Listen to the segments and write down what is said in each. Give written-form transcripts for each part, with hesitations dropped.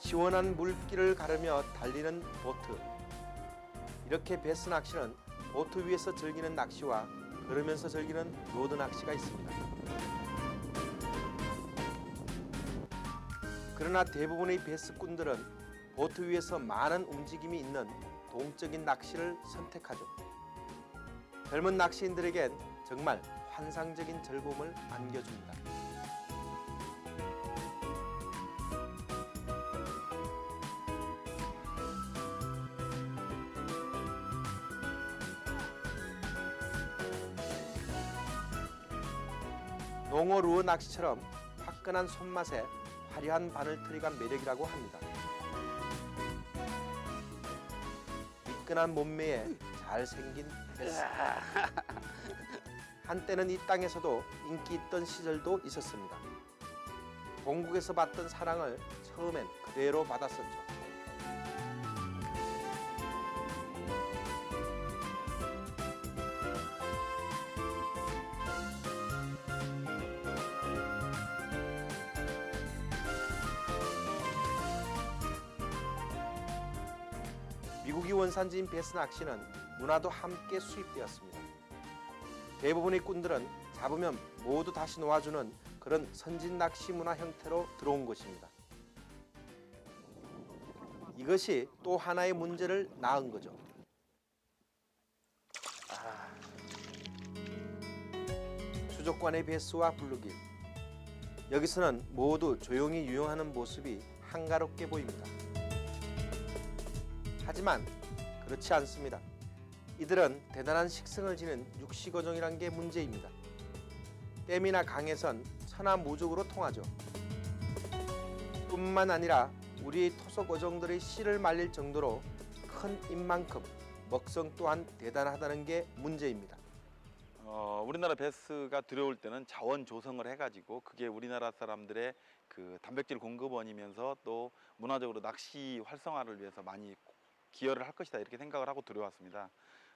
시원한 물길을 가르며 달리는 보트. 이렇게 베스 낚시는 보트 위에서 즐기는 낚시와 걸으면서 즐기는 로드 낚시가 있습니다. 그러나 대부분의 베스꾼들은 보트 위에서 많은 움직임이 있는 동적인 낚시를 선택하죠. 젊은 낚시인들에겐 정말 환상적인 즐거움을 안겨줍니다. 농어 루어 낚시처럼 화끈한 손맛에 화려한 바늘트리가 매력이라고 합니다. 미끈한 몸매에 잘생긴 베스. 한때는 이 땅에서도 인기 있던 시절도 있었습니다. 본국에서 받던 사랑을 처음엔 그대로 받았었죠. 미국이 원산지인 베스 낚시는 문화도 함께 수입되었습니다. 대부분의 꾼들은 잡으면 모두 다시 놓아주는 그런 선진 낚시 문화 형태로 들어온 것입니다. 이것이 또 하나의 문제를 낳은 거죠. 수족관의 베스와 블루길. 여기서는 모두 조용히 유영하는 모습이 한가롭게 보입니다. 하지만 그렇지 않습니다. 이들은 대단한 식성을 지닌 육식어종이란 게 문제입니다. 댐이나 강에선 천하무적으로 통하죠. 뿐만 아니라 우리 토속어종들의 씨를 말릴 정도로 큰 입만큼 먹성 또한 대단하다는 게 문제입니다. 우리나라 베스가 들어올 때는 자원 조성을 해가지고 그게 우리나라 사람들의 그 단백질 공급원이면서 또 문화적으로 낚시 활성화를 위해서 많이 기여를 할 것이다 이렇게 생각을 하고 들어왔습니다.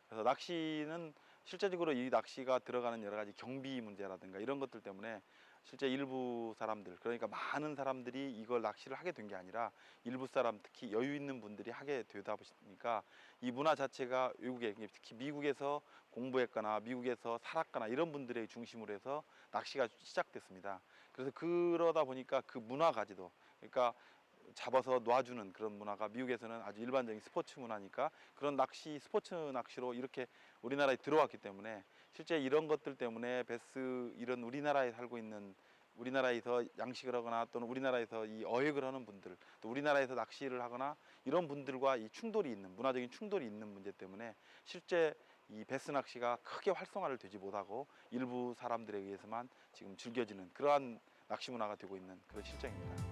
그래서 낚시는 실제적으로 이 낚시가 들어가는 여러 가지 경비 문제라든가 이런 것들 때문에 실제 일부 사람들, 그러니까 많은 사람들이 이걸 낚시를 하게 된 게 아니라 일부 사람, 특히 여유 있는 분들이 하게 되다 보니까 이 문화 자체가 외국에, 특히 미국에서 공부했거나 미국에서 살았거나 이런 분들의 중심으로 해서 낚시가 시작됐습니다. 그래서 그러다 보니까 그 문화가지도, 그러니까 잡아서 놔주는 그런 문화가 미국에서는 아주 일반적인 스포츠 문화니까 그런 낚시, 스포츠 낚시로 이렇게 우리나라에 들어왔기 때문에 실제 이런 것들 때문에 베스, 이런 우리나라에 살고 있는, 우리나라에서 양식을 하거나 또는 우리나라에서 이 어획을 하는 분들, 또 우리나라에서 낚시를 하거나 이런 분들과 이 충돌이 있는, 문화적인 충돌이 있는 문제 때문에 실제 이 베스 낚시가 크게 활성화를 되지 못하고 일부 사람들에 의해서만 지금 즐겨지는 그러한 낚시 문화가 되고 있는 그런 실정입니다.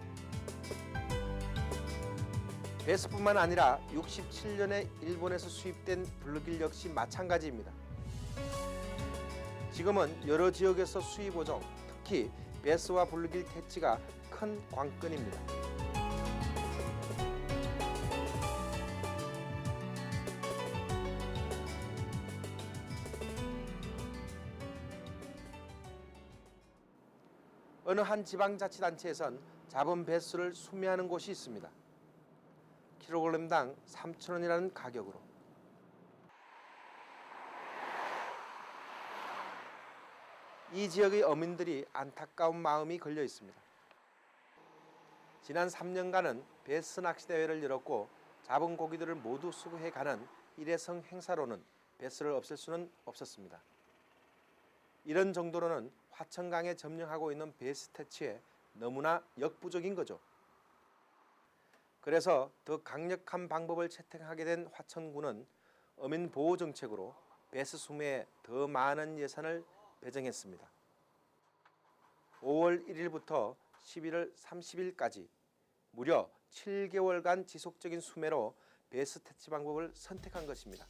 베스뿐만 아니라 67년에 일본에서 수입된 블루길 역시 마찬가지입니다. 지금은 여러 지역에서 수입 어종, 특히 베스와 블루길 퇴치가 큰 관건입니다. 어느 한 지방자치단체에선 잡은 베스를 수매하는 곳이 있습니다. 킬로그램당 3,000원이라는 가격으로. 이 지역의 어민들이 안타까운 마음이 걸려 있습니다. 지난 3년간은 베스 낚시 대회를 열었고 잡은 고기들을 모두 수거해가는 일회성 행사로는 베스를 없앨 수는 없었습니다. 이런 정도로는 화천강에 점령하고 있는 베스 퇴치에 너무나 역부족인 거죠. 그래서 더 강력한 방법을 채택하게 된 화천군은 어민 보호 정책으로 베스 수매에 더 많은 예산을 배정했습니다. 5월 1일부터 11월 30일까지 무려 7개월간 지속적인 수매로 베스 퇴치 방법을 선택한 것입니다.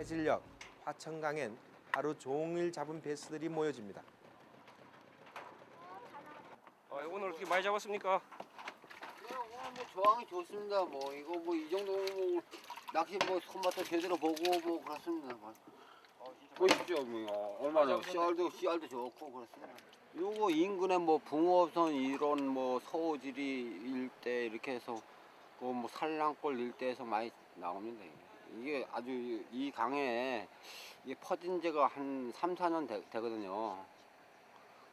해질녘 화천강엔 하루 종일 잡은 베스들이 모여집니다. 오늘 어떻게 많이 잡았습니까? 뭐 조항이 좋습니다. 뭐 이거 뭐 이 정도 뭐 낚시 뭐 손맛도 제대로 보고 뭐 그렇습니다. 보십시오, 뭐 얼마나 씨알도 좋고 그렇습니다. 요거 인근에 뭐 붕어선 이런 뭐 서호지리 일대 이렇게 해서 그 뭐 산란골 일대에서 많이 나옵니다. 이게 아주 이 강에 이게 퍼진 지가 한 3, 4년 되거든요.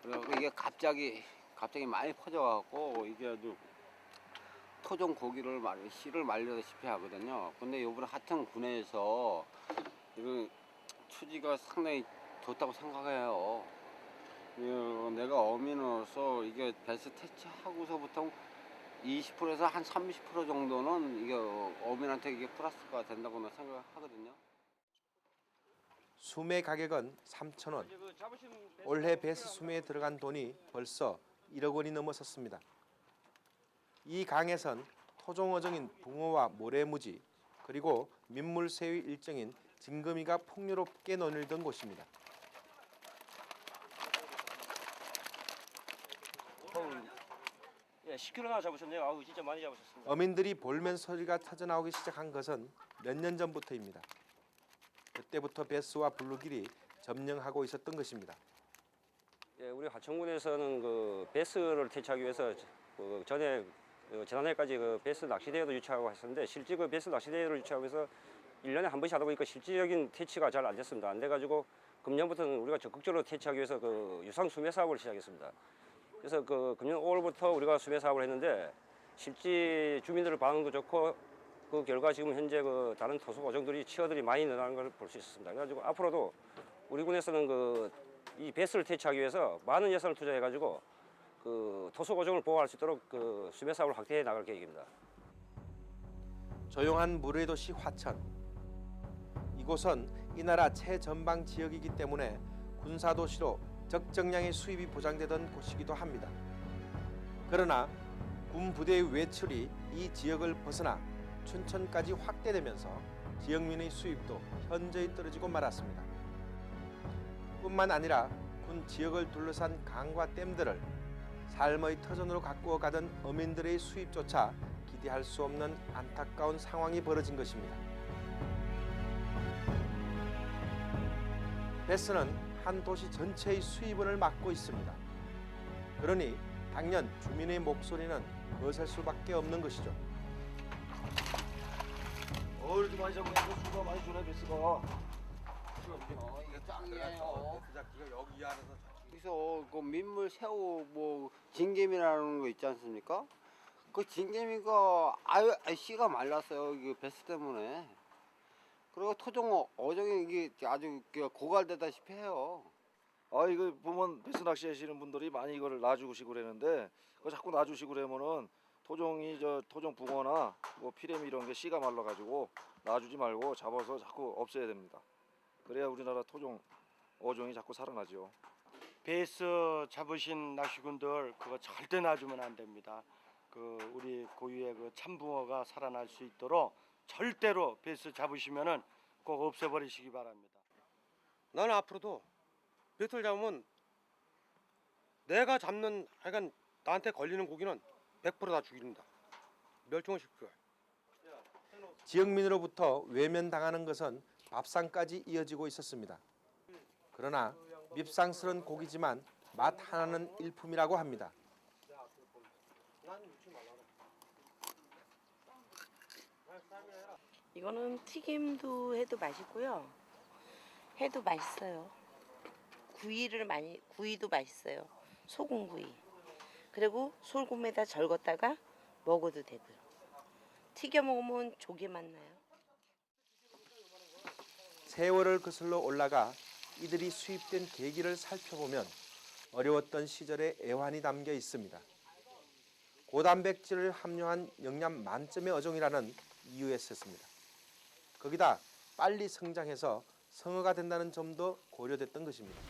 그래서 이게 갑자기 많이 퍼져갖고 이게 아주 토종 고기를 씨를 말려다시피 하거든요. 근데 요번에 하여튼 군에서 이거 추지가 상당히 좋다고 생각해요. 내가 어민으로서 이게 베스 퇴치하고서부터 20%에서 한 30% 정도는 이게 어민한테 이게 플러스가 된다고 생각하거든요. 수매 가격은 3,000원. 올해 베스 수매에 들어간 돈이 벌써 1억 원이 넘어섰습니다. 이 강에선 토종 어종인 붕어와 모래무지 그리고 민물새의 일종인 징금이가 풍요롭게 논일던 곳입니다. 예, 10kg나 잡으셨네요. 아우 진짜 많이 잡으셨습니다. 어민들이 볼멘 소리가 터져나오기 시작한 것은 몇 년 전부터입니다. 그때부터 베스와 블루길이 점령하고 있었던 것입니다. 예, 우리 하천군에서는 그 베스를 퇴치하기 위해서 그 지난해까지 그 베스 낚시대회도 유치하고 했었는데 실제 그 베스 낚시대회를 유치하고 해서 1년에 한 번씩 하다 보니까 실질적인 퇴치가 잘 안 됐습니다. 안 돼가지고 금년부터는 우리가 적극적으로 퇴치하기 위해서 그 유상 수매 사업을 시작했습니다. 그래서 그 금년 5월부터 우리가 수매 사업을 했는데 실제 주민들의 반응도 좋고 그 결과 지금 현재 그 다른 토속 어종들이 치어들이 많이 늘어나는 걸 볼 수 있었습니다. 그래가지고 앞으로도 우리 군에서는 그 이 베스를 퇴치하기 위해서 많은 예산을 투자해가지고 그 토속 어종을 보호할 수 있도록 그 수매 사업을 확대해 나갈 계획입니다. 조용한 물의 도시 화천. 이곳은 이 나라 최전방 지역이기 때문에 군사도시로 적정량의 수입이 보장되던 곳이기도 합니다. 그러나 군 부대의 외출이 이 지역을 벗어나 춘천까지 확대되면서 지역민의 수입도 현저히 떨어지고 말았습니다. 뿐만 아니라 군 지역을 둘러싼 강과 댐들을 삶의 터전으로 가꾸어 가던 어민들의 수입조차 기대할 수 없는 안타까운 상황이 벌어진 것입니다. 베스는 한 도시 전체의 수입원을 맡고 있습니다. 그러니 당연 주민의 목소리는 거셀 수밖에 없는 것이죠. 이렇게 많이 잡고 있어. 수가 많이 주네 베스가. 이게 짱이에요. 기가 여기 이 안에서 그래서 그 민물 새우 뭐 진개미라는 거 있지 않습니까? 그 진개미가 아유 씨가 말랐어요. 이게 베스 때문에. 그리고 토종 어종이 이게 아주 고갈되다시피 해요. 이거 보면 베스 낚시 하시는 분들이 많이 이거를 놔주시고 그러는데 그거 자꾸 놔주시고 그러면은 토종 붕어나 뭐 피레미 이런 게 씨가 말라가지고 놔주지 말고 잡아서 자꾸 없애야 됩니다. 그래야 우리나라 토종 어종이 자꾸 살아나죠. 베스 잡으신 낚시꾼들 그거 절대 놔주면 안 됩니다. 그 우리 고유의 그 참붕어가 살아날 수 있도록 절대로 베스 잡으시면은 꼭 없애버리시기 바랍니다. 나는 앞으로도 베스를 잡으면 내가 잡는 하여간 나한테 걸리는 고기는 100%다 죽입니다. 멸종을 시켜요. 지역민으로부터 외면당하는 것은 밥상까지 이어지고 있었습니다. 그러나 밉상스런 고기지만 맛 하나는 일품이라고 합니다. 이거는 튀김도 해도 맛있고요. 해도 맛있어요. 구이도 맛있어요. 소금구이. 그리고 솔곰에다 절궜다가 먹어도 되고요. 튀겨 먹으면 조개 맛 나요. 세월을 거슬러 올라가 이들이 수입된 계기를 살펴보면 어려웠던 시절의 애환이 담겨 있습니다. 고단백질을 함유한 영양 만점의 어종이라는 이유였습니다. 거기다 빨리 성장해서 성어가 된다는 점도 고려됐던 것입니다.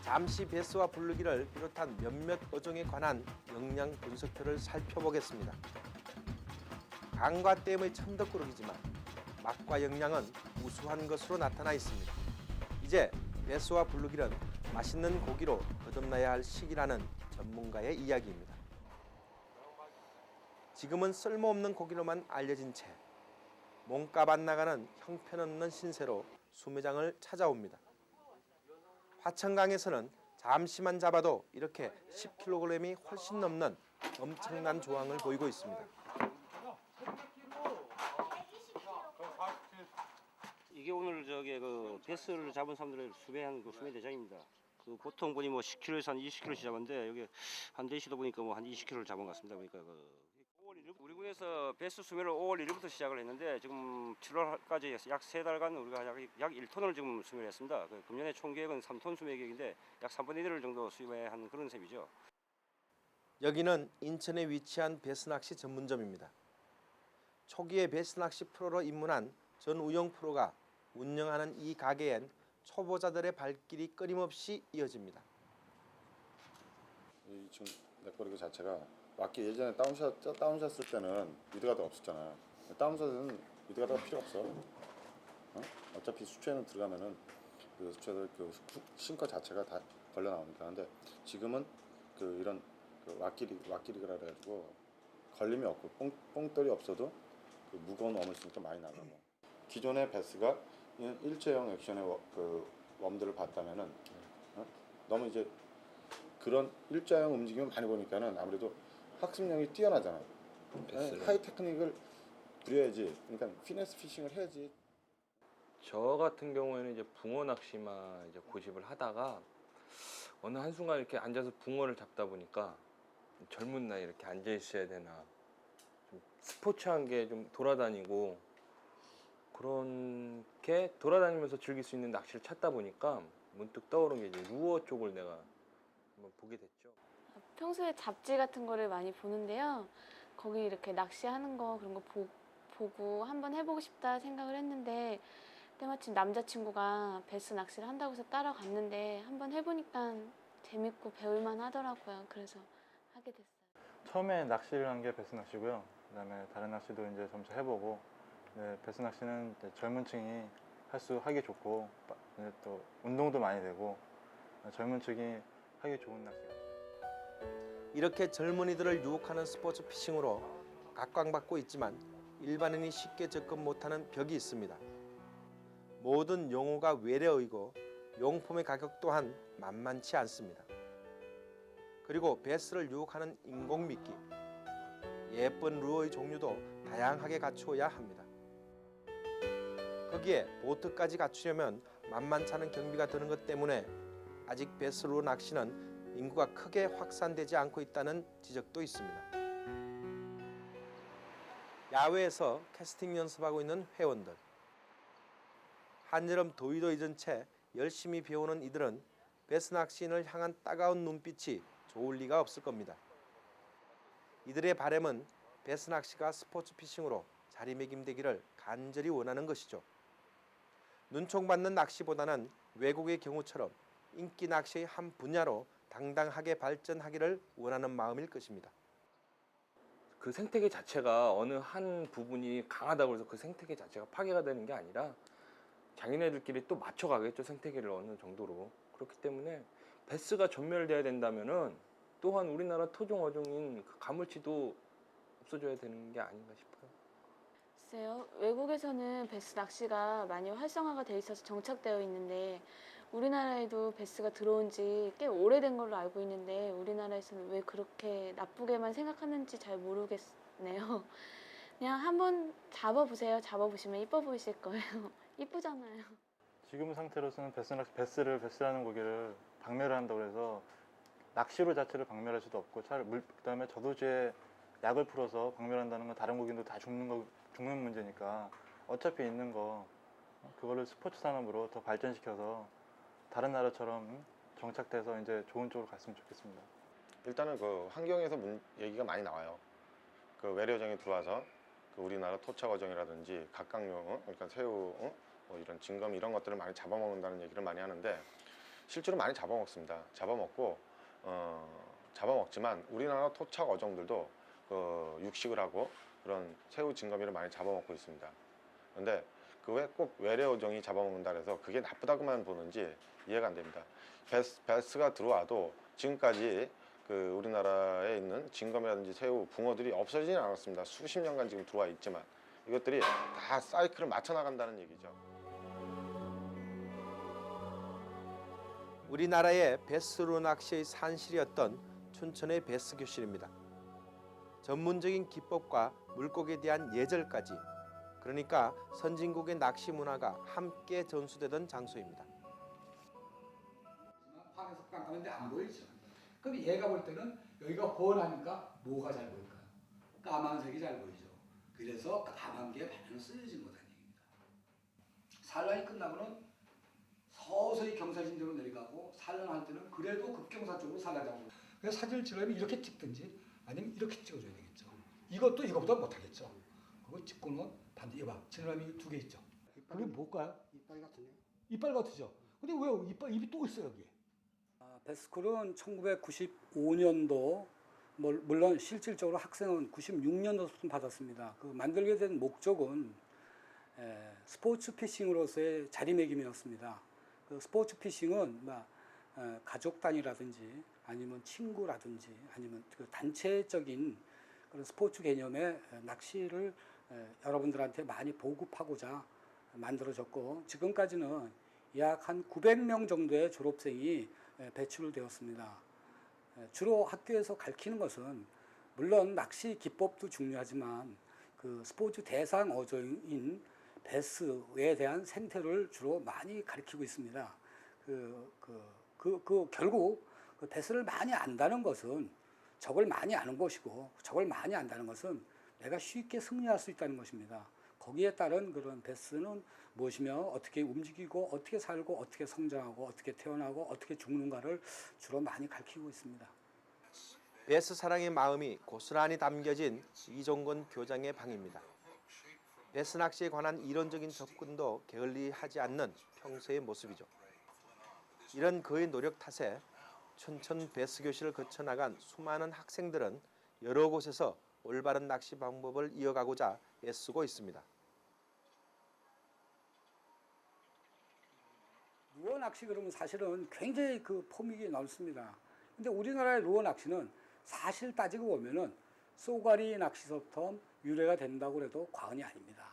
잠시 베스와 블루기를 비롯한 몇몇 어종에 관한 영양 분석표를 살펴보겠습니다. 강과 댐의 천덕꾸러기지만 맛과 영양은 우수한 것으로 나타나 있습니다. 이제 배스와 블루길은 맛있는 고기로 거듭나야 할 시기라는 전문가의 이야기입니다. 지금은 쓸모없는 고기로만 알려진 채 몸값 안 나가는 형편없는 신세로 수매장을 찾아옵니다. 화천강에서는 잠시만 잡아도 이렇게 10kg이 훨씬 넘는 엄청난 조항을 보이고 있습니다. 이게 오늘 저기 그 베스를 잡은 사람들을 수매하는 그 수매 대장입니다. 그 보통 보니 뭐 10kg에서 한 20kg씩 잡았는데 여기 한 대시도 보니까 뭐 한 20kg를 잡은 것 같습니다. 그러니까 우리 군에서 베스 수매를 5월 1일부터 시작을 했는데 지금 7월까지 약 3달간 우리가 약 1톤을 지금 수매를 했습니다. 그 금년에 총 계획은 3톤 수매 계획인데 약 3분의 1을 정도 수매한 그런 셈이죠. 여기는 인천에 위치한 배스낚시 전문점입니다. 초기에 배스낚시 프로로 입문한 전우영 프로가 운영하는 이 가게엔 초보자들의 발길이 끊임없이 이어집니다. 이 지금 내 거리 그 자체가 맞기 예전에 다운샷 쓸 때는 미드가드 없었잖아. 다운샷은 미드가드가 필요 없어. 어차피 수초에는 들어가면은 그 수초들 그 싱커 자체가 다 걸려 나오니까. 근데 지금은 그 이런 그 왁기리그라 해가지고 걸림이 없고 뽕돌이 없어도 그 무거운 웜을 쓰니까 많이 나가고. 기존의 베스가 일체형 액션의 그 웜들을 봤다면은 너무 이제 그런 일자형 움직임을 많이 보니까는 아무래도 학습력이 뛰어나잖아. 하이 테크닉을 부려야지. 그러니까 피네스 피싱을 해야지. 저 같은 경우에는 이제 붕어 낚시만 이제 고집을 하다가 어느 한순간 이렇게 앉아서 붕어를 잡다 보니까 젊은 나이 이렇게 앉아 있어야 되나, 좀 스포츠한 게 좀 돌아다니고 그렇게 돌아다니면서 즐길 수 있는 낚시를 찾다 보니까 문득 떠오른 게 이제 루어 쪽을 내가 한번 보게 됐죠. 평소에 잡지 같은 거를 많이 보는데요. 거기 이렇게 낚시하는 거 그런 거 보고 한번 해보고 싶다 생각을 했는데 때마침 남자친구가 베스 낚시를 한다고 해서 따라갔는데 한번 해보니까 재밌고 배울만 하더라고요. 그래서 하게 됐어요. 처음에 낚시를 한 게 베스 낚시고요. 그다음에 다른 낚시도 이제 점차 해보고, 네, 베스 낚시는 이제 젊은 층이 하기 좋고 또 운동도 많이 되고 젊은 층이 하기 좋은 낚시 같아요. 이렇게 젊은이들을 유혹하는 스포츠 피싱으로 각광받고 있지만 일반인이 쉽게 접근 못하는 벽이 있습니다. 모든 용어가 외래어이고 용품의 가격 또한 만만치 않습니다. 그리고 베스를 유혹하는 인공미끼, 예쁜 루어의 종류도 다양하게 갖추어야 합니다. 거기에 보트까지 갖추려면 만만찮은 경비가 드는 것 때문에 아직 베스 루어 낚시는 인구가 크게 확산되지 않고 있다는 지적도 있습니다. 야외에서 캐스팅 연습하고 있는 회원들. 한여름 더위도 잊은 채 열심히 배우는 이들은 베스 낚시인을 향한 따가운 눈빛이 좋을 리가 없을 겁니다. 이들의 바람은 베스 낚시가 스포츠 피싱으로 자리매김되기를 간절히 원하는 것이죠. 눈총받는 낚시보다는 외국의 경우처럼 인기 낚시의 한 분야로 당당하게 발전하기를 원하는 마음일 것입니다. 그 생태계 자체가 어느 한 부분이 강하다고 해서 그 생태계 자체가 파괴가 되는 게 아니라 자기네들끼리 또 맞춰가겠죠. 생태계를 어느 정도로. 그렇기 때문에 베스가 전멸돼야 된다면은 또한 우리나라 토종 어종인 그 가물치도 없어져야 되는 게 아닌가 싶어요. 글쎄요. 외국에서는 베스 낚시가 많이 활성화가 돼 있어서 정착되어 있는데 우리나라에도 베스가 들어온 지 꽤 오래된 걸로 알고 있는데 우리나라에서는 왜 그렇게 나쁘게만 생각하는지 잘 모르겠네요. 그냥 한번 잡아보세요. 잡아보시면 이뻐 보이실 거예요. 이쁘잖아요. 지금 상태로서는 베스라는 고기를 박멸을 한다고 해서 낚시로 자체를 박멸할 수도 없고 그다음에 저도주에 약을 풀어서 박멸한다는 건 다른 고기도 다 죽는 문제니까 어차피 있는 거 그거를 스포츠 산업으로 더 발전시켜서 다른 나라처럼 정착돼서 이제 좋은 쪽으로 갔으면 좋겠습니다. 일단은 그 환경에서 얘기가 많이 나와요. 그 외래어종이 들어와서 그 우리나라 토착어종이라든지 각각류, 그러니까 새우, 뭐 이런 진검 이런 것들을 많이 잡아먹는다는 얘기를 많이 하는데 실제로 많이 잡아먹습니다. 잡아먹지만 우리나라 토착어종들도 그 육식을 하고 그런 새우 진검이를 많이 잡아먹고 있습니다. 근데 그 왜 꼭 외래어종이 잡아먹는다 그래서 그게 나쁘다고만 보는지 이해가 안 됩니다. 베스가 들어와도 지금까지 그 우리나라에 있는 진검이라든지 새우, 붕어들이 없어지진 않았습니다. 수십 년간 지금 들어와 있지만 이것들이 다 사이클을 맞춰 나간다는 얘기죠. 우리나라의 베스로 낚시의 산실이었던 춘천의 베스 교실입니다. 전문적인 기법과 물고기에 대한 예절까지, 그러니까 선진국의 낚시 문화가 함께 전수되던 장소입니다. 환에서 깜깜한데 안 보이죠. 그럼 얘가 볼 때는 여기가 훤하니까 뭐가 잘 보일까요? 까만색이 잘 보이죠. 그래서 까만 게 반은 쓰여진 거다는 얘기입니다. 산란이 끝나고는 서서히 경사진대로 내려가고 산란할 때는 그래도 급경사 쪽으로 산란하고. 그래서 사진을 찍으려면 이렇게 찍든지 아니면 이렇게 찍어줘야 되겠죠. 이것도 이거보다 못하겠죠. 그거 찍고는 반대 이봐 지느러미 2개 있죠. 그게 뭘까요? 이빨 같은데. 이빨 같으죠. 근데 왜 입이 또 있어요 여기? 베스쿨은 1995년도 물론 실질적으로 학생은 96년도부터 받았습니다. 그 만들게 된 목적은 스포츠 피싱으로서의 자리매김이었습니다. 그 스포츠 피싱은 가족 단위라든지 아니면 친구라든지 아니면 그 단체적인 그런 스포츠 개념의 낚시를 여러분들한테 많이 보급하고자 만들어졌고 지금까지는 약 한 900명 정도의 졸업생이 배출되었습니다. 주로 학교에서 가르치는 것은 물론 낚시 기법도 중요하지만 그 스포츠 대상 어종인 베스에 대한 생태를 주로 많이 가르치고 있습니다. 결국 그 베스를 많이 안다는 것은 적을 많이 아는 것이고 적을 많이 안다는 것은 내가 쉽게 승리할 수 있다는 것입니다. 거기에 따른 그런 베스는 무엇이며 어떻게 움직이고 어떻게 살고 어떻게 성장하고 어떻게 태어나고 어떻게 죽는가를 주로 많이 가르치고 있습니다. 베스 사랑의 마음이 고스란히 담겨진 이종건 교장의 방입니다. 베스 낚시에 관한 이론적인 접근도 게을리하지 않는 평소의 모습이죠. 이런 그의 노력 탓에 춘천 베스 교실을 거쳐나간 수많은 학생들은 여러 곳에서 올바른 낚시 방법을 이어가고자 애쓰고 있습니다. 루어 낚시 그러면 사실은 굉장히 그 포믹이 넓습니다. 근데 우리나라의 루어 낚시는 사실 따지고 보면은 쏘가리 낚시서부터 유래가 된다고 해도 과언이 아닙니다.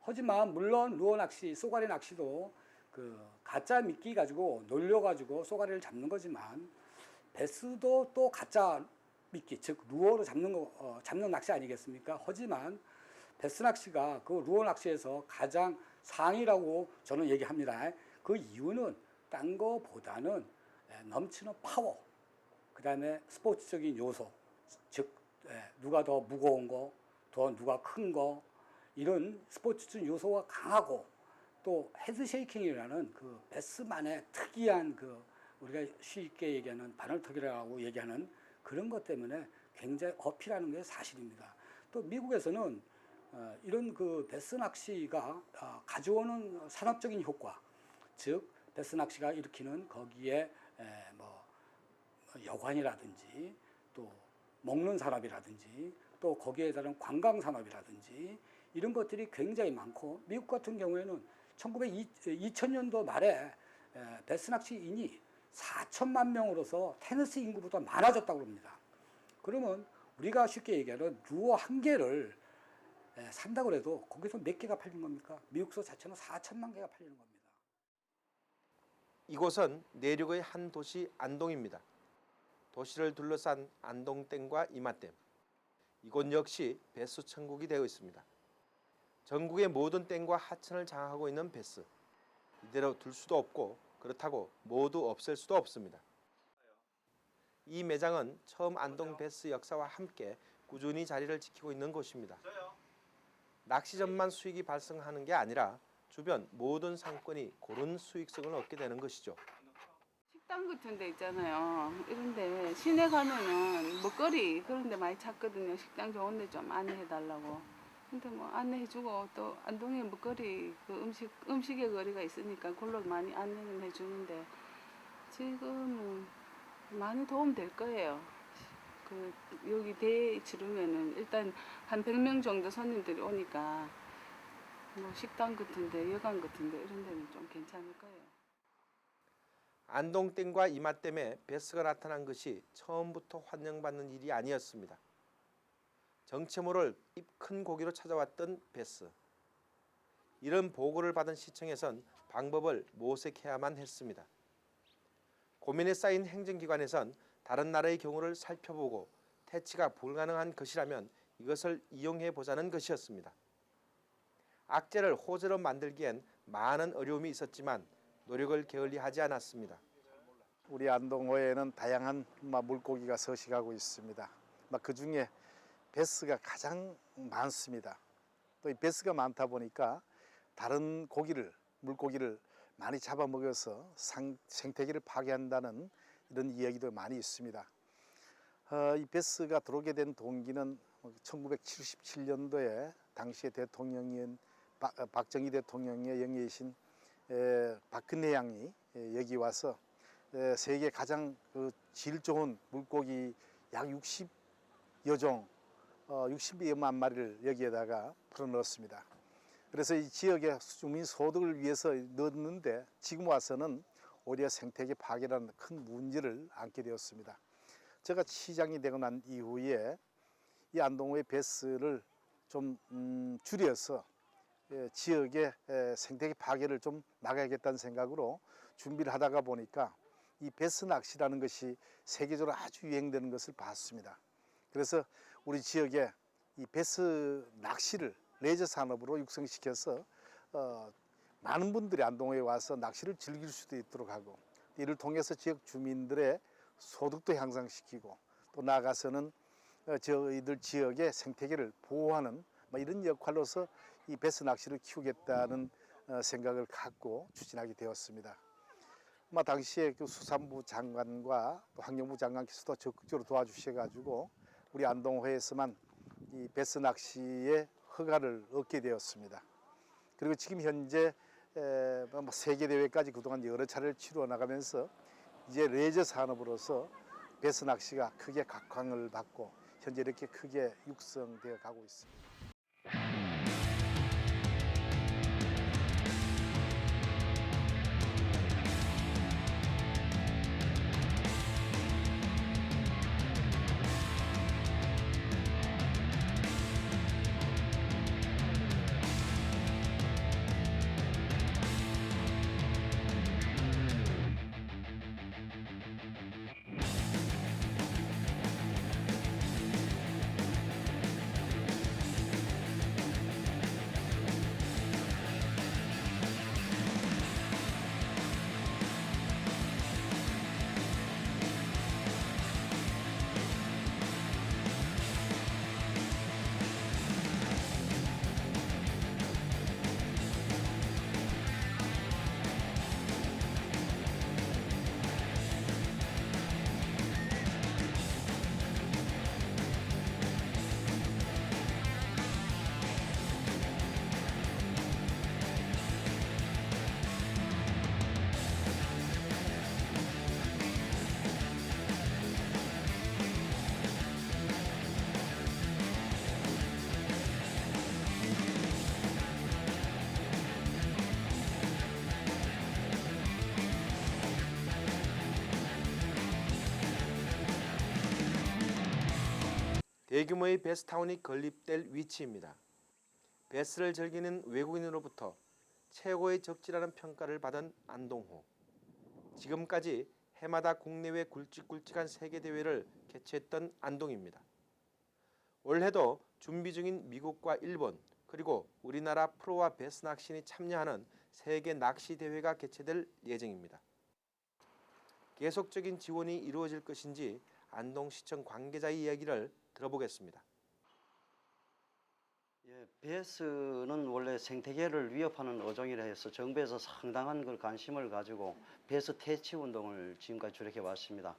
하지만 물론 루어 낚시, 쏘가리 낚시도 그 가짜 미끼 가지고 놀려가지고 쏘가리를 잡는 거지만 베스도 또 가짜 미끼, 즉 루어로 잡는 낚시 아니겠습니까? 하지만 베스 낚시가 그 루어 낚시에서 가장 상위라고 저는 얘기합니다. 그 이유는 딴 거보다는 넘치는 파워, 그 다음에 스포츠적인 요소, 즉 누가 더 무거운 거, 더 누가 큰 거, 이런 스포츠적 요소가 강하고 또 헤드 쉐이킹이라는 그 베스만의 특이한 그 우리가 쉽게 얘기하는 바늘턱이라고 얘기하는 그런 것 때문에 굉장히 어필하는 게 사실입니다. 또 미국에서는 이런 그 베스 낚시가 가져오는 산업적인 효과, 즉 베스 낚시가 일으키는 거기에 여관이라든지 또 먹는 산업이라든지 또 거기에 따른 관광 산업이라든지 이런 것들이 굉장히 많고 미국 같은 경우에는 2000년도 말에 베스 낚시인이 4천만 명으로서 테네시 인구보다 많아졌다고 합니다. 그러면 우리가 쉽게 얘기하는 루어 한 개를 산다고 해도 거기서 몇 개가 팔리는 겁니까? 미국서 자체는 4천만 개가 팔리는 겁니다. 이곳은 내륙의 한 도시 안동입니다. 도시를 둘러싼 안동댐과 이마댐. 이곳 역시 베스 천국이 되어 있습니다. 전국의 모든 댐과 하천을 장악하고 있는 베스. 이대로 둘 수도 없고 그렇다고 모두 없앨 수도 없습니다. 이 매장은 처음 안동 베스 역사와 함께 꾸준히 자리를 지키고 있는 곳입니다. 낚시점만 수익이 발생하는 게 아니라 주변 모든 상권이 고른 수익성을 얻게 되는 것이죠. 식당 같은 데 있잖아요. 이런데 시내 가면은 먹거리 그런 데 많이 찾거든요. 식당 좋은 데 좀 안내해달라고. 근데 뭐 안내해주고 또 안동에 먹거리 그 음식의 거리가 있으니까 그걸로 많이 안내는 해주는데 지금은 많이 도움 될 거예요. 그 여기 대에 치르면은 일단 한 100명 정도 손님들이 오니까 뭐 식당 같은데 여관 같은데 이런 데는 좀 괜찮을 거예요. 안동댐과 이마댐에 베스가 나타난 것이 처음부터 환영받는 일이 아니었습니다. 정체모를 입 큰 고기로 찾아왔던 베스. 이런 보고를 받은 시청에선 방법을 모색해야만 했습니다. 고민에 쌓인 행정기관에선 다른 나라의 경우를 살펴보고 퇴치가 불가능한 것이라면 이것을 이용해 보자는 것이었습니다. 악재를 호재로 만들기엔 많은 어려움이 있었지만 노력을 게을리하지 않았습니다. 우리 안동호에는 다양한 물고기가 서식하고 있습니다. 그 중에 베스가 가장 많습니다. 또 이 베스가 많다 보니까 다른 물고기를 많이 잡아먹어서 생태계를 파괴한다는 이런 이야기도 많이 있습니다. 이 베스가 들어오게 된 동기는 1977년도에 당시의 대통령인 박정희 대통령의 영예이신 박근혜 양이 여기 와서 세계 가장 질 좋은 물고기 약 60여 종, 60여만 마리를 여기에다가 풀어넣었습니다. 그래서 이 지역의 주민 소득을 위해서 넣었는데 지금 와서는 오히려 생태계 파괴라는 큰 문제를 안게 되었습니다. 제가 시장이 되고 난 이후에 이 안동호의 베스를 좀 줄여서 지역의 생태계 파괴를 좀 막아야겠다는 생각으로 준비를 하다가 보니까 이 베스 낚시라는 것이 세계적으로 아주 유행되는 것을 봤습니다. 그래서 우리 지역에 이 베스 낚시를 레저 산업으로 육성시켜서 많은 분들이 안동호에 와서 낚시를 즐길 수도 있도록 하고 이를 통해서 지역 주민들의 소득도 향상시키고 또 나아가서는 저희들 지역의 생태계를 보호하는 이런 역할로서 이 베스 낚시를 키우겠다는 생각을 갖고 추진하게 되었습니다. 당시에 그 수산부 장관과 또 환경부 장관께서도 적극적으로 도와주셔가지고 우리 안동호에서만 이 베스 낚시의 허가를 얻게 되었습니다. 그리고 지금 현재 세계 대회까지 그동안 여러 차례를 치루어 나가면서 이제 레저 산업으로서 베스 낚시가 크게 각광을 받고 현재 이렇게 크게 육성되어 가고 있습니다. 대규모의 베스타운이 건립될 위치입니다. 베스를 즐기는 외국인으로부터 최고의 적지라는 평가를 받은 안동호. 지금까지 해마다 국내외 굵직굵직한 세계대회를 개최했던 안동입니다. 올해도 준비 중인 미국과 일본 그리고 우리나라 프로와 베스 낚시인이 참여하는 세계 낚시 대회가 개최될 예정입니다. 계속적인 지원이 이루어질 것인지 안동시청 관계자의 이야기를 들어보겠습니다. 베스는 원래 생태계를 위협하는 어종이라 해서 정부에서 상당한 걸 관심을 가지고 베스 퇴치 운동을 지금까지 주력해 왔습니다.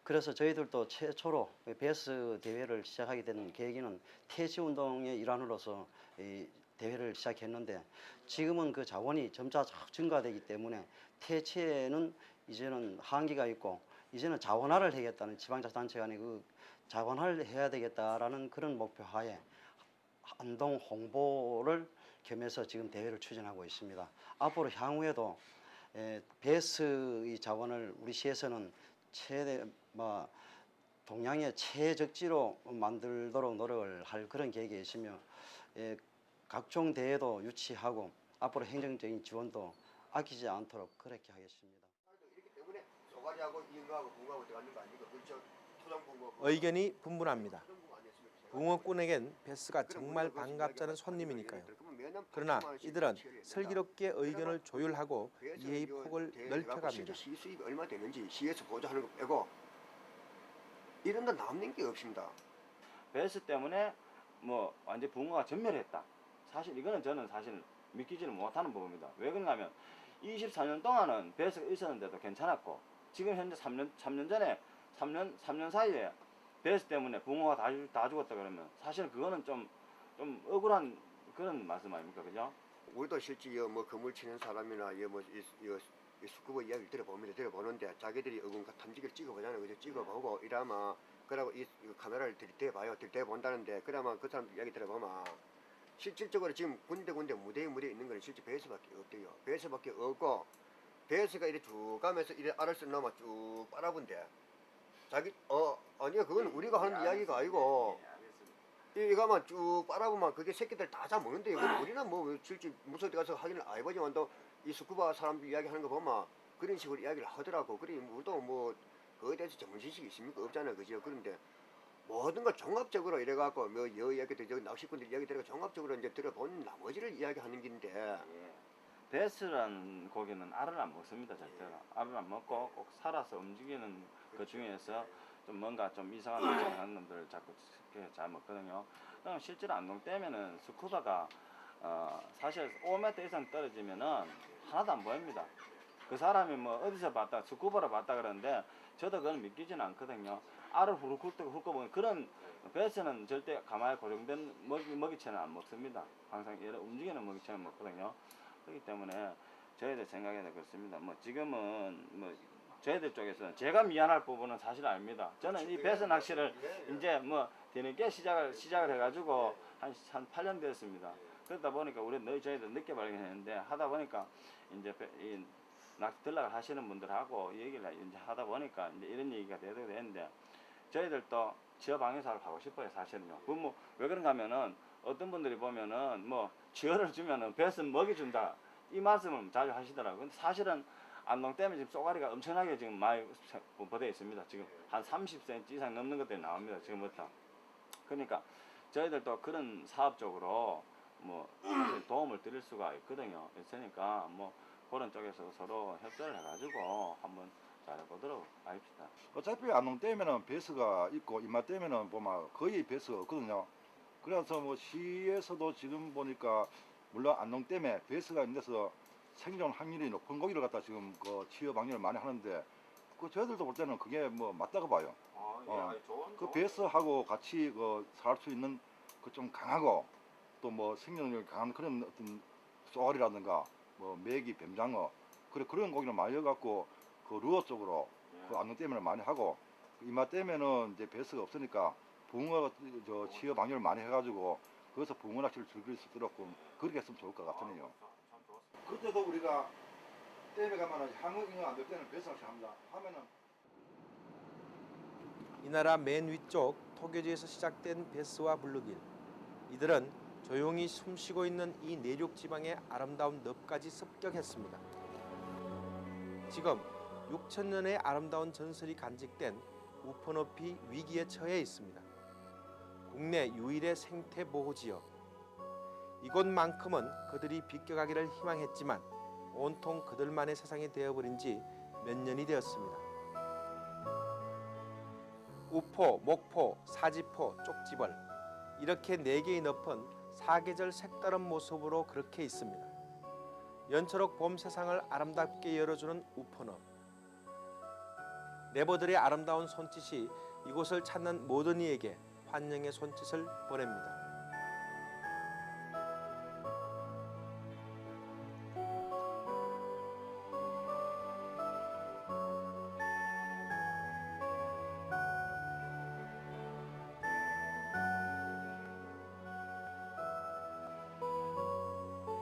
그래서 저희들도 최초로 베스 대회를 시작하게 된 계기는 퇴치 운동의 일환으로서 이 대회를 시작했는데 지금은 그 자원이 점차 증가되기 때문에 퇴치에는 이제는 한계가 있고 이제는 자원화를 해야겠다는 지방자치단체 간의 그 자원화를 해야 되겠다라는 그런 목표 하에 안동 홍보를 겸해서 지금 대회를 추진하고 있습니다. 앞으로 향후에도 배스의 자원을 우리 시에서는 최대 동양의 최적지로 만들도록 노력을 할 그런 계획이 있으며 각종 대회도 유치하고 앞으로 행정적인 지원도 아끼지 않도록 그렇게 하겠습니다. 이렇기 때문에 소가리하고 이응하고 붕어하고 들어가는 거 아니고 그렇죠. 토종붕어. 의견이 분분합니다. 붕어꾼에겐 베스가 정말 반갑다는 손님이니까요. 그러나 이들은 슬기롭게 의견을 조율하고 이해의 폭을 넓혀갑니다. 시 수입이 얼마 되는지 시에서 보조하는 거 빼고 이런 데 남는 게 없습니다. 베스 때문에 뭐 완전 붕어가 전멸했다. 사실 이거는 저는 사실 믿기지는 못하는 부분입니다. 왜 그러냐면 24년 동안은 베스가 있었는데도 괜찮았고 지금 현재 3년 전에 3년 사이에 베스 때문에 붕어가 다 죽었다 그러면 사실 그거는 좀 억울한 그런 말씀 아닙니까, 그죠? 우리도 실제 뭐 건물 치는 사람이나 이 스쿠버 이야기를 들어보는데 자기들이 탐지기를 찍어보잖아요, 그죠? 찍어보고 이러면 그러고 이 카메라를 들이대봐요, 들이대본다는데 그러면 그 사람 이야기 들어보면 실질적으로 지금 군데 무대에 있는 건 실제 베이스밖에 없대요. 베이스밖에 없고 베이스가 이렇게 쭉 가면서 이래 알을 쓰나마 쭉 빨아본데 자기 아니야 그건 우리가 하는 이야기가 아니고 이거만 쭉 빨아보면 그게 새끼들 다 잡먹는데 우리는 뭐 실제 무슨 데 가서 확인을 안 해보지만 또 이 스쿠바 사람들 이야기하는 거 보면 그런 식으로 이야기를 하더라고. 그래 우리도 뭐 그거에 대해서 전문 지식이 있습니까? 없잖아요, 그죠? 그런데 모든 걸 종합적으로 이래갖고 뭐 이야기들 저기 낚시꾼들 이야기 들어가 종합적으로 이제 들어본 나머지를 이야기하는 긴데. 베스라는 고기는 알을 안 먹습니다, 절대로. 알을 안 먹고 꼭 살아서 움직이는 그 중에서 좀 뭔가 좀 이상한 하는 놈들 자꾸 잘 먹거든요. 그럼 실제로 안동 댐에는 스쿠바가 사실 5m 이상 떨어지면은 하나도 안 보입니다. 그 사람이 뭐 어디서 봤다, 스쿠바로 봤다 그러는데 저도 그건 믿기지는 않거든요. 알을 후루룩 훑어보면 그런 베스는 절대 가만히 고정된 먹이채는 안 먹습니다. 항상 얘를 움직이는 먹이채는 먹거든요. 그렇기 때문에 저희들 생각에는 그렇습니다. 뭐 지금은 뭐 저희들 쪽에서는 제가 미안할 부분은 사실 아닙니다. 저는 이 배스 낚시를 이제 뭐 뒤늦게 시작을 해가지고 한 8년 됐습니다. 그러다 보니까 저희들 늦게 발견했는데 하다 보니까 이제 이 낚시 들락을 하시는 분들하고 얘기를 이제 하다 보니까 이제 이런 얘기가 되는데 저희들도 지어 방해사를 하고 싶어요, 사실은요. 뭐 왜 그런가 하면은 어떤 분들이 보면은 뭐 지어를 주면은 배스 먹이 준다 이 말씀을 자주 하시더라고요. 근데 사실은 안동 댐에 지금 쏘가리가 엄청나게 지금 많이 분포되어 있습니다. 지금 한 30cm 이상 넘는 것들이 나옵니다, 지금부터. 그러니까 저희들도 그런 사업적으로 뭐 사실 도움을 드릴 수가 있거든요. 있으니까 뭐 그런 쪽에서 서로 협조를 해가지고 한번 잘해보도록 하십시다. 어차피 안동 댐에는 배스가 있고 인마 댐에는 보면 거의 배스가 없거든요. 그래서 뭐 시에서도 지금 보니까 물론 안동 댐에 배스가 있는 데서 생존 확률이 높은 고기를 갖다 지금 그 취업 방류를 많이 하는데 그 저희들도 볼 때는 그게 뭐 맞다고 봐요. 그 배스하고 같이 그 살 수 있는 그 좀 강하고 또 뭐 생존력이 강한 그런 어떤 쏘가리라든가 뭐 메기, 뱀장어 그런 고기를 많이 넣어갖고 그 루어 쪽으로 그 안동 댐에는 많이 하고 이마 댐에는 이제 배스가 없으니까 붕어 취업 방류를 많이 해가지고 거기서 붕어 낚시를 즐길 수 있도록 그렇게 했으면 좋을 것 같으네요. 그때도 우리가 댐에 가면은 향어 잉어 안 될 때는 배스 낚시 합니다. 하면은 이 나라 맨 위쪽 토교지에서 시작된 베스와 블루길. 이들은 조용히 숨쉬고 있는 이 내륙 지방의 아름다운 늪까지 습격했습니다. 지금 6,000년의 아름다운 전설이 간직된 우퍼높이 위기에 처해 있습니다. 국내 유일의 생태 보호 지역. 이곳만큼은 그들이 비껴가기를 희망했지만 온통 그들만의 세상이 되어버린 지 몇 년이 되었습니다. 우포, 목포, 사지포, 쪽지벌 이렇게 4개의 늪은 사계절 색다른 모습으로 그렇게 있습니다. 연초록 봄 세상을 아름답게 열어주는 우포늪. 네버들의 아름다운 손짓이 이곳을 찾는 모든 이에게 환영의 손짓을 보냅니다.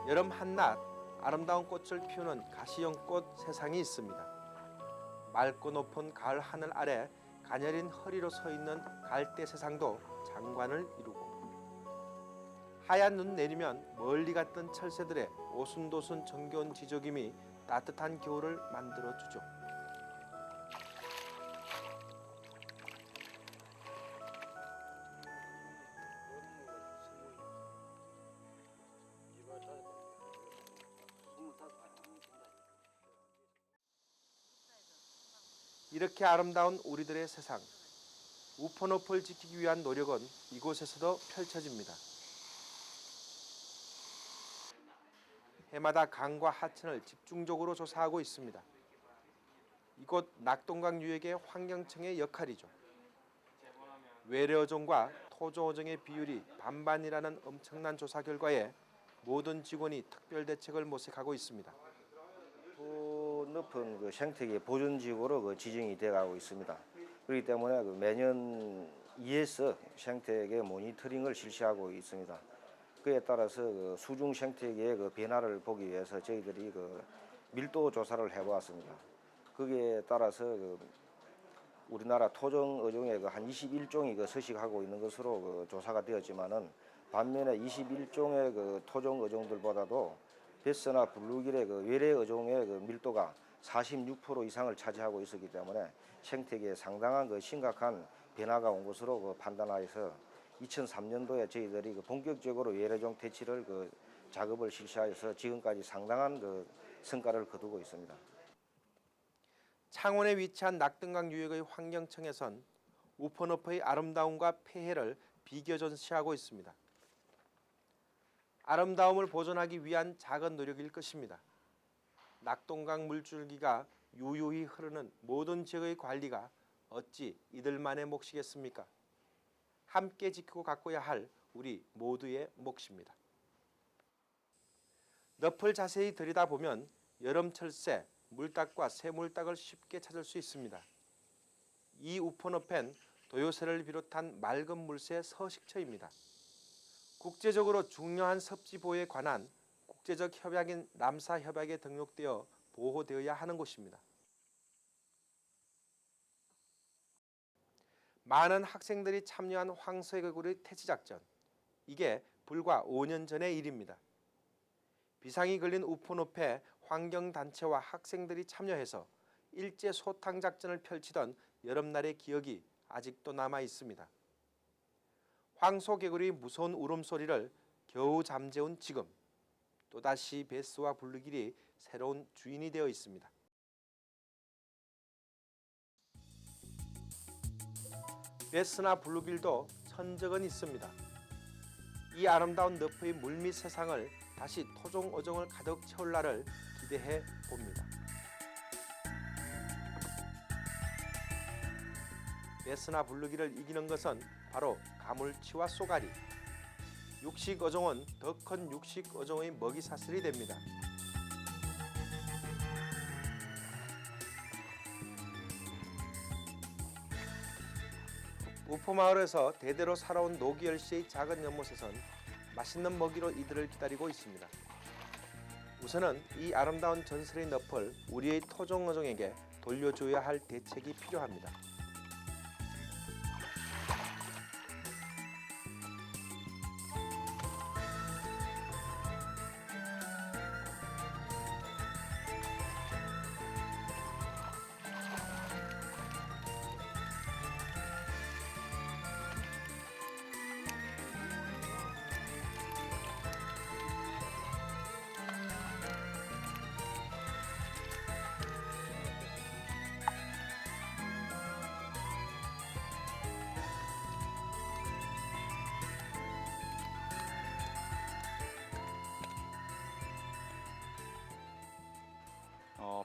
여름 한낮 아름다운 꽃을 피우는 가시연꽃 세상이 있습니다. 맑고 높은 가을 하늘 아래 가녀린 허리로 서 있는 갈대 세상도 장관을 이루고 하얀 눈 내리면 멀리 갔던 철새들의 오순도순 정겨운 지저김이 따뜻한 겨울을 만들어주죠. 이렇게 아름다운 우리들의 세상, 우퍼너프를 지키기 위한 노력은 이곳에서도 펼쳐집니다. 해마다 강과 하천을 집중적으로 조사하고 있습니다. 이곳 낙동강 유역의 환경청의 역할이죠. 외래어종과 토종어종의 비율이 반반이라는 엄청난 조사 결과에 모든 직원이 특별 대책을 모색하고 있습니다. 높은 그 생태계 보존지구로 지정이 돼가고 있습니다. 그렇기 때문에 매년 2에서 생태계 모니터링을 실시하고 있습니다. 그에 따라서 수중 생태계의 변화를 보기 위해서 저희들이 밀도 조사를 해보았습니다. 거기에 따라서 우리나라 토종 어종의 한 21종이 서식하고 있는 것으로 조사가 되었지만은 반면에 21종의 토종 어종들보다도 베스나 블루길의 외래 어종의 밀도가 46% 이상을 차지하고 있었기 때문에 생태계에 상당한 심각한 변화가 온 것으로 판단하여서 2003년도에 저희들이 본격적으로 외래종 퇴치를 작업을 실시하여서 지금까지 상당한 성과를 거두고 있습니다. 창원에 위치한 낙동강 유역의 환경청에선 우퍼너프의 아름다움과 폐해를 비교전시하고 있습니다. 아름다움을 보존하기 위한 작은 노력일 것입니다. 낙동강 물줄기가 유유히 흐르는 모든 지역의 관리가 어찌 이들만의 몫이겠습니까? 함께 지키고 가꿔야 할 우리 모두의 몫입니다. 늪을 자세히 들여다보면 여름철새, 물닭과 새물닭을 쉽게 찾을 수 있습니다. 이 우퍼너펜 도요새를 비롯한 맑은 물새 서식처입니다. 국제적으로 중요한 섭지 보호에 관한 국제적 협약인 람사 협약에 등록되어 보호되어야 하는 곳입니다. 많은 학생들이 참여한 황소개구리 퇴치 작전. 이게 불과 5년 전의 일입니다. 비상이 걸린 우퍼너페 환경단체와 학생들이 참여해서 일제 소탕 작전을 펼치던 여름날의 기억이 아직도 남아 있습니다. 황소개구리의 무서운 울음소리를 겨우 잠재운 지금 또다시 베스와 블루길이 새로운 주인이 되어 있습니다. 베스나 블루길도 천적은 있습니다. 이 아름다운 늪의 물밑 세상을 다시 토종 어종을 가득 채울 날을 기대해 봅니다. 베스나 블루길을 이기는 것은 바로 가물치와 쏘가리. 육식 어종은 더 큰 육식 어종의 먹이 사슬이 됩니다. 우포마을에서 대대로 살아온 노기열 씨의 작은 연못에선 맛있는 먹이로 이들을 기다리고 있습니다. 우선은 이 아름다운 전설의 늪을 우리의 토종 어종에게 돌려줘야 할 대책이 필요합니다.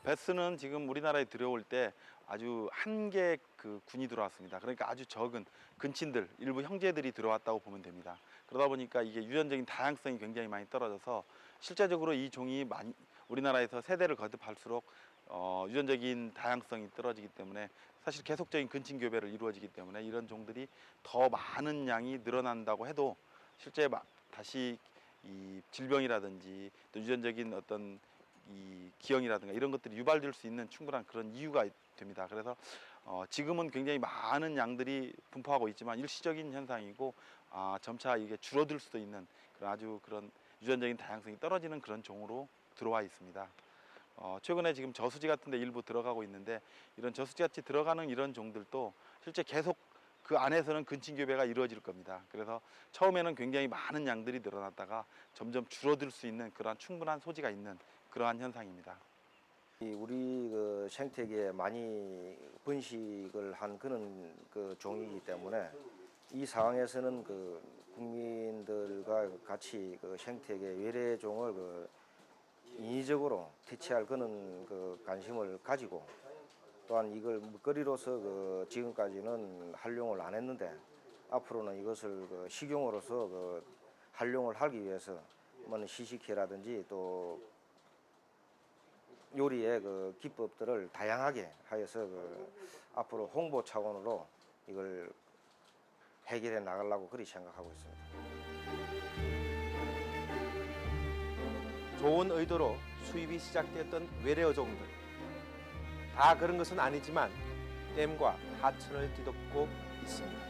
베스는 지금 우리나라에 들어올 때 아주 한 개 군이 들어왔습니다. 그러니까 아주 적은 근친들, 일부 형제들이 들어왔다고 보면 됩니다. 그러다 보니까 이게 유전적인 다양성이 굉장히 많이 떨어져서 실제적으로 이 종이 우리나라에서 세대를 거듭할수록 유전적인 다양성이 떨어지기 때문에 사실 계속적인 근친 교배를 이루어지기 때문에 이런 종들이 더 많은 양이 늘어난다고 해도 실제 다시 이 질병이라든지 또 유전적인 어떤 이 기형이라든가 이런 것들이 유발될 수 있는 충분한 그런 이유가 됩니다. 그래서 지금은 굉장히 많은 양들이 분포하고 있지만 일시적인 현상이고 점차 이게 줄어들 수도 있는 그런 아주 그런 유전적인 다양성이 떨어지는 그런 종으로 들어와 있습니다. 최근에 지금 저수지 같은 데 일부 들어가고 있는데 이런 저수지 같이 들어가는 이런 종들도 실제 계속 그 안에서는 근친교배가 이루어질 겁니다. 그래서 처음에는 굉장히 많은 양들이 늘어났다가 점점 줄어들 수 있는 그러한 충분한 소지가 있는 그러한 현상입니다. 우리 그 생태계에 많이 번식을 한 그런 그 종이기 때문에 이 상황에서는 그 국민들과 같이 그 생태계 외래종을 그 인위적으로 퇴치할 그런 그 관심을 가지고 또한 이걸 먹거리로서 그 지금까지는 활용을 안 했는데 앞으로는 이것을 그 식용으로서 그 활용을 하기 위해서 뭐 시식회라든지 또 요리의 그 기법들을 다양하게 하여서 그 앞으로 홍보 차원으로 이걸 해결해 나가려고 그리 생각하고 있습니다. 좋은 의도로 수입이 시작되었던 외래 어종들. 다 그런 것은 아니지만 댐과 하천을 뒤덮고 있습니다.